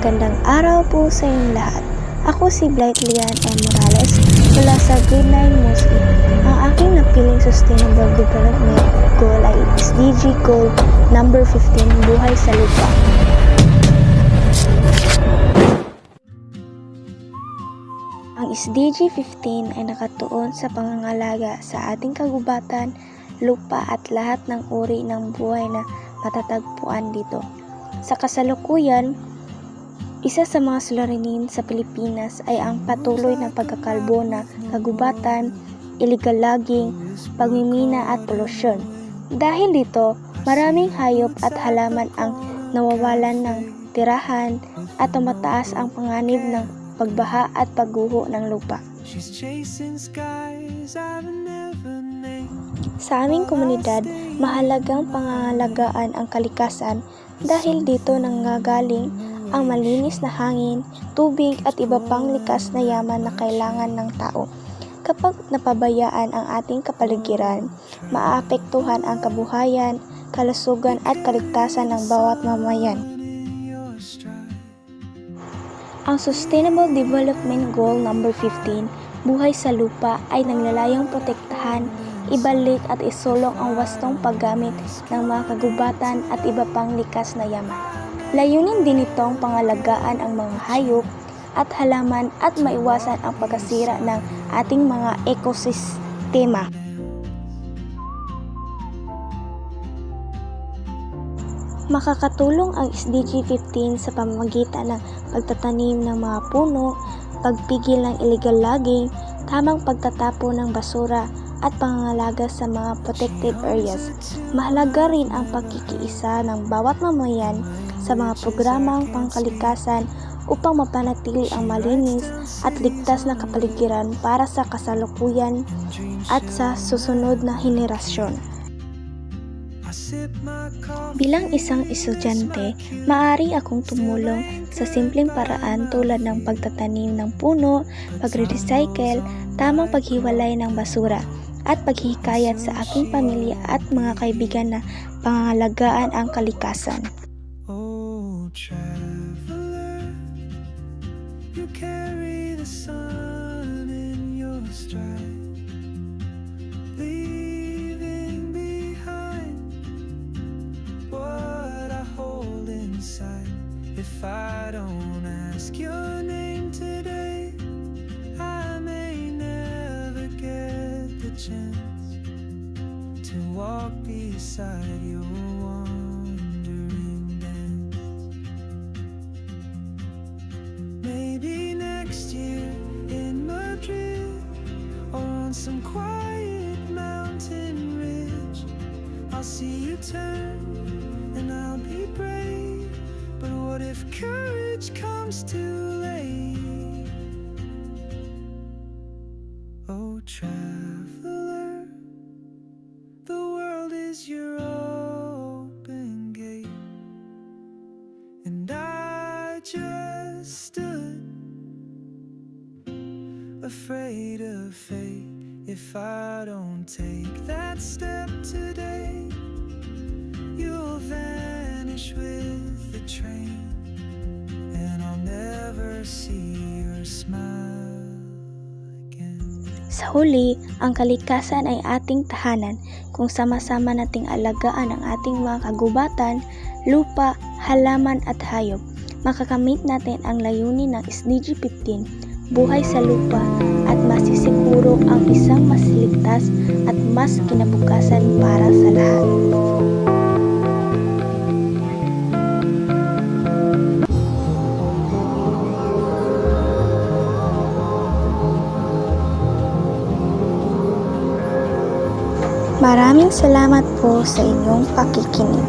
Magandang araw po sa inyong lahat. Ako si Blight Lian M. Morales mula sa Grade 9 Muslim. Ang aking napiling Sustainable Development Goal ay SDG Goal number 15, Buhay sa Lupa. Ang SDG 15 ay nakatuon sa pangangalaga sa ating kagubatan, lupa at lahat ng uri ng buhay na matatagpuan dito. Sa kasalukuyan, isa sa mga suliranin sa Pilipinas ay ang patuloy na pagkakalbo ng kagubatan, illegal logging, pagmimina at polusyon. Dahil dito, maraming hayop at halaman ang nawawalan ng tirahan at tumataas ang panganib ng pagbaha at pagguho ng lupa. Sa aming komunidad, mahalagang pangangalagaan ang kalikasan dahil dito nanggagaling ang malinis na hangin, tubig at iba pang likas na yaman na kailangan ng tao. Kapag napabayaan ang ating kapaligiran, maaapektuhan ang kabuhayan, kalusugan at kaligtasan ng bawat mamayan. Ang Sustainable Development Goal number 15, Buhay sa Lupa ay naglalayong protektahan, ibalik at isulong ang wastong paggamit ng mga kagubatan at iba pang likas na yaman. Layunin din itong pangalagaan ang mga hayop at halaman at maiwasan ang pagkasira ng ating mga ekosistema. Makakatulong ang SDG 15 sa pamamagitan ng pagtatanim ng mga puno, pagpigil ng illegal logging, tamang pagtatapon ng basura at pangangalaga sa mga protected areas. Mahalaga rin ang pagkikiisa ng bawat mamayan sa mga programang pangkalikasan upang mapanatili ang malinis at ligtas na kapaligiran para sa kasalukuyan at sa susunod na henerasyon. Bilang isang estudyante, maaari akong tumulong sa simpleng paraan tulad ng pagtatanim ng puno, pagre-recycle, tamang paghiwalay ng basura, at paghihikayat sa aking pamilya at mga kaibigan na pangangalagaan ang kalikasan. Oh, traveler, you carry the sun in your stride, leaving behind what I hold inside. If I don't ask your name today, I may never get the chance to walk beside your wandering dance. Maybe next year in Madrid or on some quiet mountain ridge, I'll see you turn and I'll be brave. But what if courage comes too late? Oh, traveler, the world is your open gate, and I just stood afraid of fate. If I don't take that step today, you'll vanish with the train, and I'll never see your smile again. Sa huli, ang kalikasan ay ating tahanan kung sama-sama nating alagaan ang ating mga kagubatan, lupa, halaman at hayop. Makakamit natin ang layunin ng SDG 15, Buhay sa Lupa, at masisiguro ang isang mas ligtas at mas kinabukasan para sa lahat. Maraming salamat po sa inyong pakikinig.